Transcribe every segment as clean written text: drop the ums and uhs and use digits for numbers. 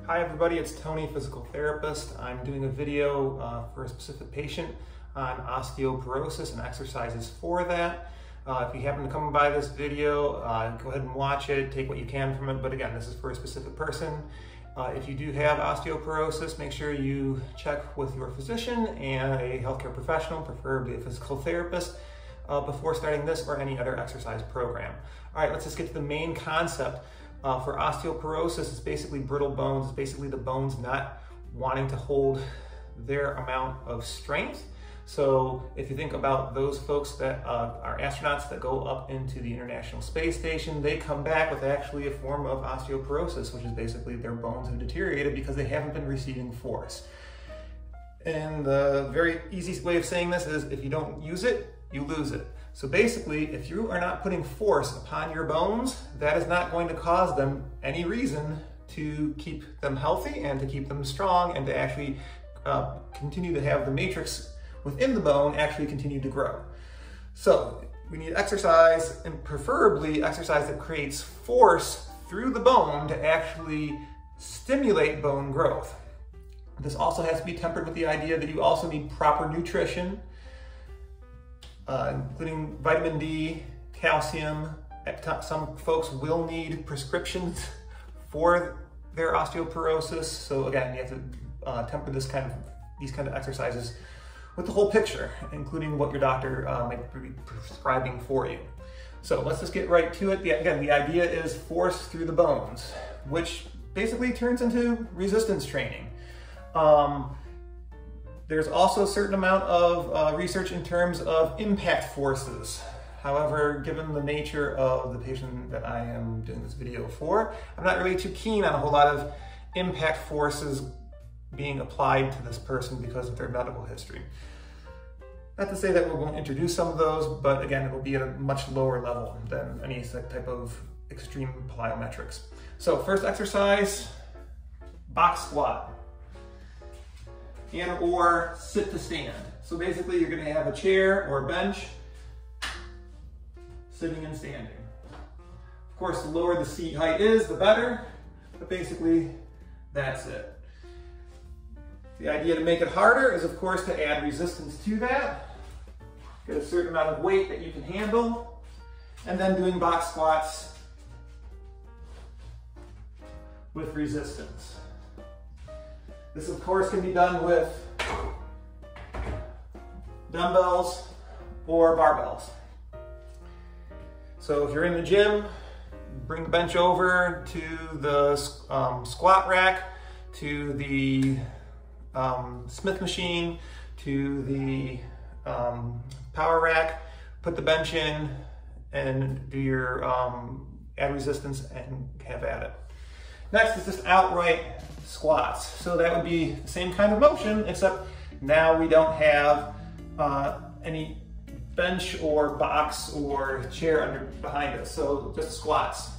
Hi everybody, it's Tony, physical therapist. I'm doing a video for a specific patient on osteoporosis and exercises for that. If you happen to come by this video, go ahead and watch it, take what you can from it, but again, this is for a specific person. If you do have osteoporosis, make sure you check with your physician and a healthcare professional, preferably a physical therapist, before starting this or any other exercise program. All right, let's just get to the main concept. For osteoporosis, it's basically brittle bones. It's basically the bones not wanting to hold their amount of strength. So if you think about those folks that are astronauts that go up into the International Space Station, they come back with actually a form of osteoporosis, which is basically their bones have deteriorated because they haven't been receiving force. And the very easy way of saying this is if you don't use it, you lose it. So basically, if you are not putting force upon your bones, that is not going to cause them any reason to keep them healthy and to keep them strong and to actually continue to have the matrix within the bone actually continue to grow. So we need exercise, and preferably exercise that creates force through the bone to actually stimulate bone growth. This also has to be tempered with the idea that you also need proper nutrition, including vitamin D, calcium. Some folks will need prescriptions for their osteoporosis. So again, you have to temper these kind of exercises with the whole picture, including what your doctor might be prescribing for you. So let's just get right to it. Again, the idea is force through the bones, which basically turns into resistance training. There's also a certain amount of research in terms of impact forces. However, given the nature of the patient that I am doing this video for, I'm not really too keen on a whole lot of impact forces being applied to this person because of their medical history. Not to say that we're going to introduce some of those, but again, it will be at a much lower level than any type of extreme plyometrics. So first exercise, box squat. And or sit to stand. So basically you're gonna have a chair or a bench, sitting and standing. Of course, the lower the seat height is, the better, but basically that's it. The idea to make it harder is of course to add resistance to that. Get a certain amount of weight that you can handle, and then doing box squats with resistance. This, of course, can be done with dumbbells or barbells. So if you're in the gym, bring the bench over to the squat rack, to the Smith machine, to the power rack, put the bench in and do your add resistance and have at it. Next is just outright squats. So that would be the same kind of motion, except now we don't have any bench or box or chair behind us. So just squats.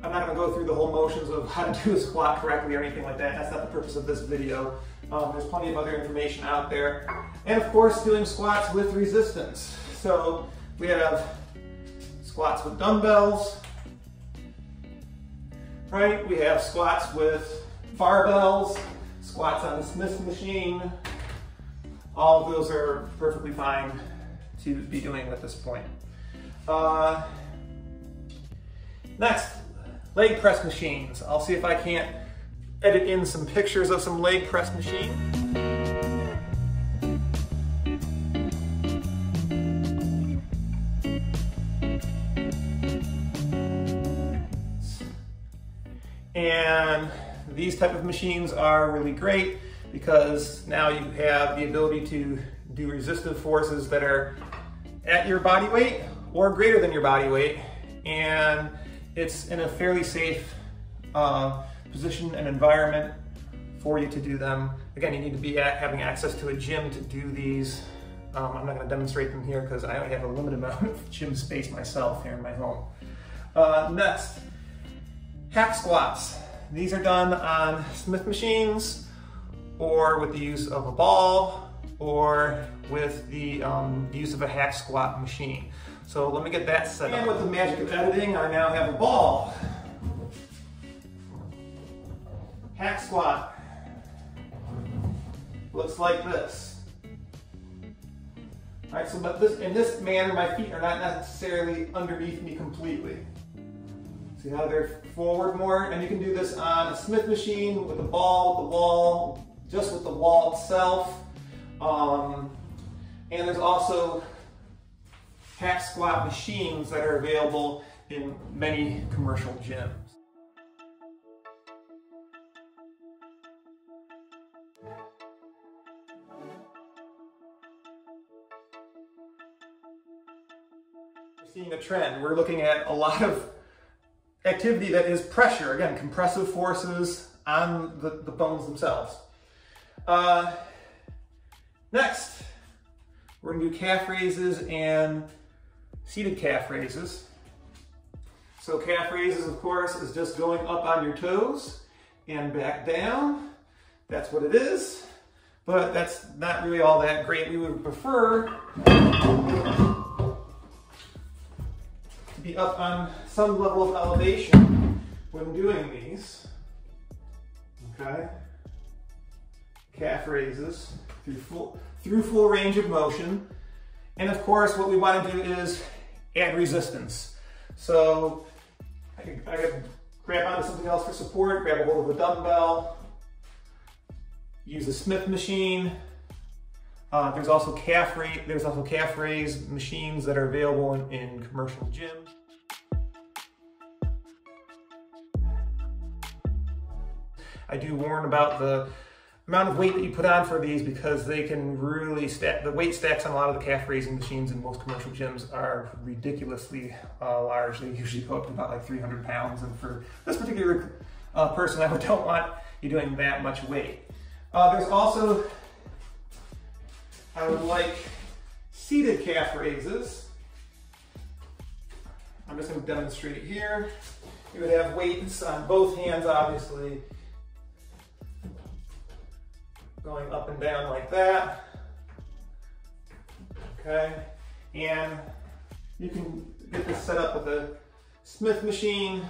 I'm not going to go through the whole motions of how to do a squat correctly or anything like that. That's not the purpose of this video. There's plenty of other information out there. And of course, doing squats with resistance. So we have squats with dumbbells. Right, we have squats with barbells, squats on the Smith machine. All of those are perfectly fine to be doing at this point. Next, leg press machines. I'll see if I can't edit in some pictures of some leg press machine. And these type of machines are really great because now you have the ability to do resistive forces that are at your body weight or greater than your body weight, and it's in a fairly safe position and environment for you to do them. Again, you need to be having access to a gym to do these. I'm not going to demonstrate them here because I only have a limited amount of gym space myself here in my home. Next, hack squats. These are done on Smith machines or with the use of a ball or with the use of a hack squat machine. So let me get that set up. And with the magic of editing, I now have a ball. squat looks like this. All right, so but in this manner, my feet are not necessarily underneath me completely. See how they're forward more? And you can do this on a Smith machine with the ball, with the wall, just with the wall itself. And there's also hack squat machines that are available in many commercial gyms. We're seeing a trend. We're looking at a lot of activity that is pressure, again, compressive forces on the bones themselves. Next, we're going to do calf raises and seated calf raises. So calf raises, of course, is just going up on your toes and back down. That's what it is, but that's not really all that great. We would prefer to be up on some level of elevation when doing these. Okay? Calf raises through full range of motion. And of course, what we want to do is add resistance. So I could grab onto something else for support, grab a hold of a dumbbell, use a Smith machine. There's also calf raise machines that are available in commercial gyms. I do warn about the amount of weight that you put on for these because they can really stack. The weight stacks on a lot of the calf raising machines in most commercial gyms are ridiculously large. They usually go up to about like 300 pounds. And for this particular person, I don't want you doing that much weight. There's also, I would like seated calf raises. I'm just going to demonstrate it here. You would have weights on both hands, obviously, going up and down like that. Okay, and you can get this set up with a Smith machine.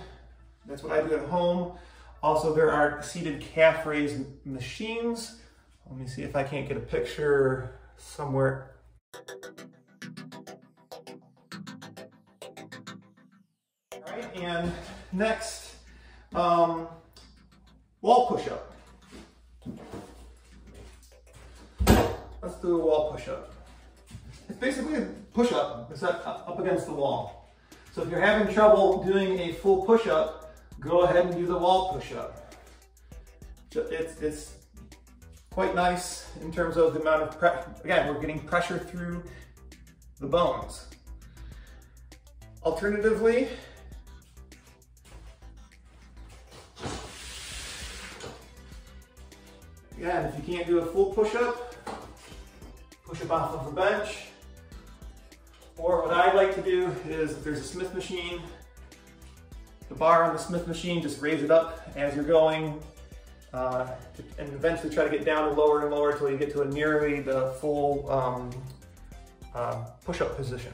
That's what I do at home. Also, there are seated calf raise machines. Let me see if I can't get a picture somewhere. All right, and next, wall push-up. Let's do a wall push-up. It's basically a push-up except up against the wall. So if you're having trouble doing a full push-up, go ahead and do the wall push-up. It's quite nice in terms of the amount of pressure. Again, we're getting pressure through the bones. Alternatively, again, if you can't do a full push-up, push up off of the bench. Or what I like to do is, if there's a Smith machine, the bar on the Smith machine, just raise it up as you're going, and eventually try to get down to lower and lower until you get to nearly the full push-up position.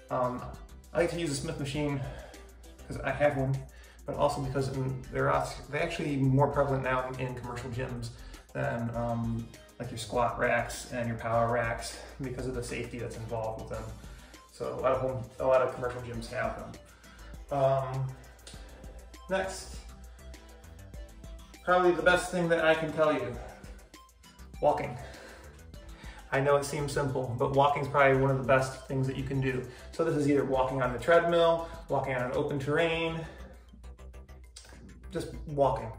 I like to use a Smith machine because I have one, but also because they're actually more prevalent now in commercial gyms than like your squat racks and your power racks because of the safety that's involved with them. So a lot of commercial gyms have them. Next, probably the best thing that I can tell you, walking. I know it seems simple, but walking is probably one of the best things that you can do. So this is either walking on the treadmill, walking on an open terrain, just walking.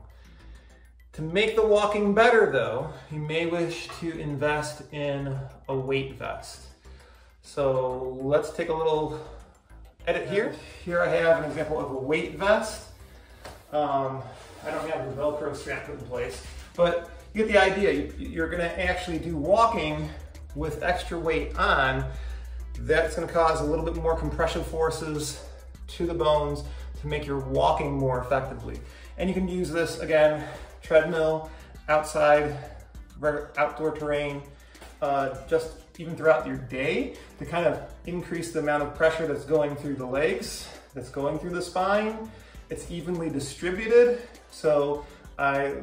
To make the walking better though, you may wish to invest in a weight vest. So let's take a little edit here. Here I have an example of a weight vest. I don't have the Velcro strap put in place, but you get the idea. You're gonna actually do walking with extra weight on. That's gonna cause a little bit more compression forces to the bones to make your walking more effectively. And you can use this, again, treadmill, outside, outdoor terrain, just even throughout your day to kind of increase the amount of pressure that's going through the legs, that's going through the spine. It's evenly distributed, so I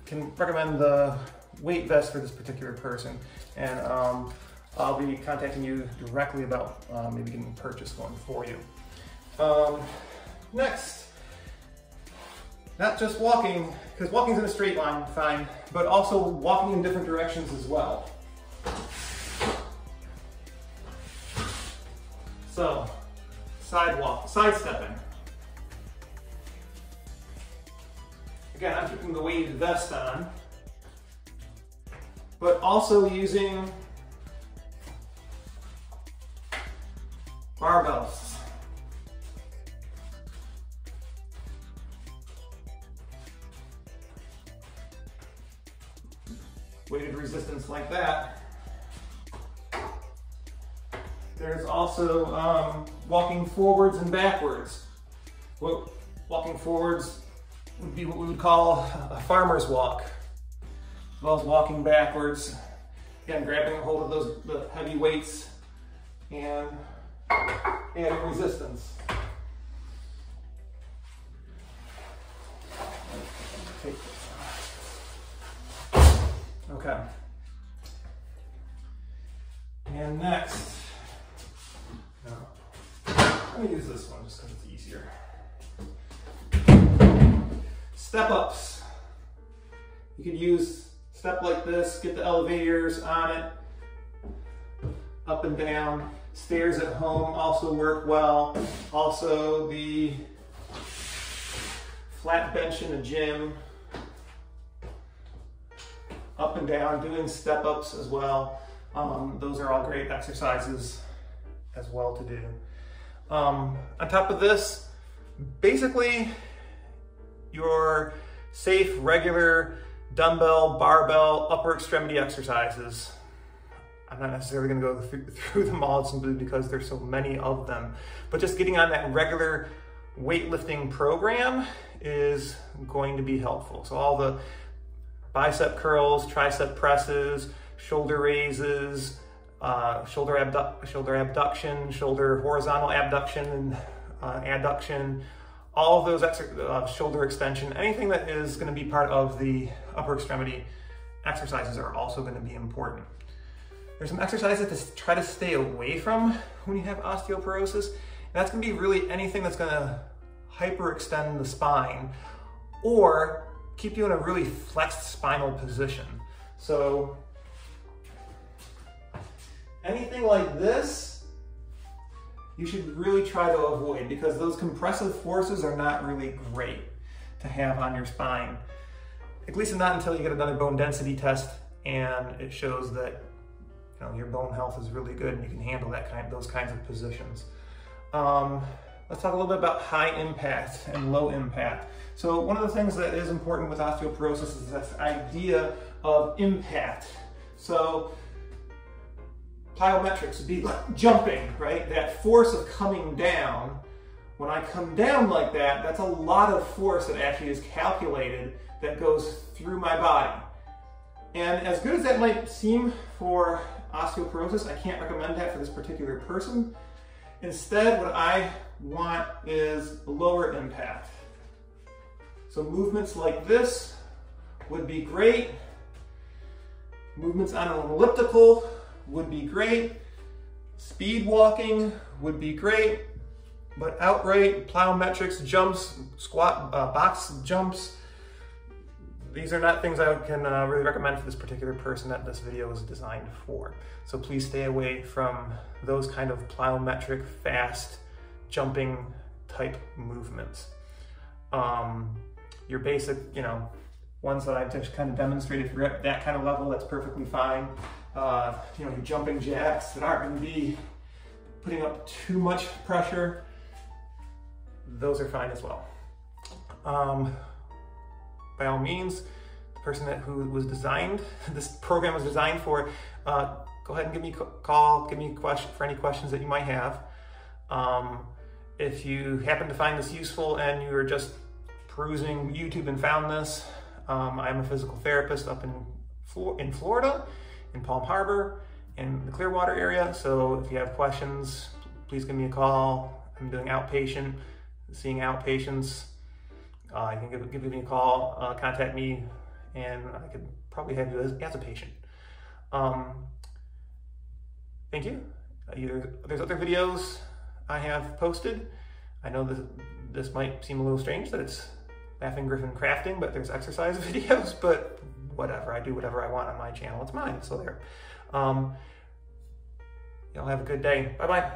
can recommend the weight vest for this particular person, and I'll be contacting you directly about maybe getting purchased one for you. Next, not just walking, because walking's in a straight line, fine, but also walking in different directions as well. So, sidestepping. Again, I'm keeping the weighted vest on, but also using barbells. Weighted resistance like that. There's also walking forwards and backwards. Walking forwards would be what we would call a farmer's walk, as well as walking backwards. Again, grabbing a hold of the heavy weights and adding resistance. Okay. And next, let me use this one just because it's easier. Step ups. You could use step like this, get the elevators on it, up and down. Stairs at home also work well. Also the flat bench in a gym. Up and down, doing step ups as well. Those are all great exercises as well to do. On top of this, basically your safe, regular dumbbell, barbell, upper extremity exercises. I'm not necessarily going to go through them all simply because there's so many of them, but just getting on that regular weightlifting program is going to be helpful. So all the bicep curls, tricep presses, shoulder raises, shoulder abduction, shoulder horizontal abduction and adduction, all of those shoulder extension, anything that is going to be part of the upper extremity exercises are also going to be important. There's some exercises to try to stay away from when you have osteoporosis, and that's going to be really anything that's going to hyperextend the spine or keep you in a really flexed spinal position. So anything like this, you should really try to avoid because those compressive forces are not really great to have on your spine. At least not until you get another bone density test and it shows that your bone health is really good and you can handle those kinds of positions. Let's talk a little bit about high impact and low impact. So one of the things that is important with osteoporosis is this idea of impact. So plyometrics would be like jumping, right? That force of coming down. When I come down like that, that's a lot of force that actually is calculated that goes through my body. And as good as that might seem for osteoporosis, I can't recommend that for this particular person. Instead, what I want is lower impact. So movements like this would be great. Movements on an elliptical would be great. Speed walking would be great. But outright plyometrics, jumps, squat, box jumps, these are not things I can really recommend for this particular person that this video is designed for. So please stay away from those kind of plyometric, fast, jumping type movements. Your basic, ones that I've just kind of demonstrated, if you're at that kind of level, that's perfectly fine. Your jumping jacks that aren't going to be putting up too much pressure, those are fine as well. By all means, the person this program was designed for, go ahead and give me a call, give me a question for any questions that you might have. If you happen to find this useful and you are just perusing YouTube and found this, I'm a physical therapist up in Florida, in Palm Harbor, in the Clearwater area. So if you have questions, please give me a call. I'm doing seeing outpatients You can give me a call, contact me, and I could probably have you as a patient. Thank you. There's other videos I have posted. I know this might seem a little strange that it's Laughing Griffin Crafting, but there's exercise videos, but whatever. I do whatever I want on my channel. It's mine, so there. Y'all have a good day. Bye-bye.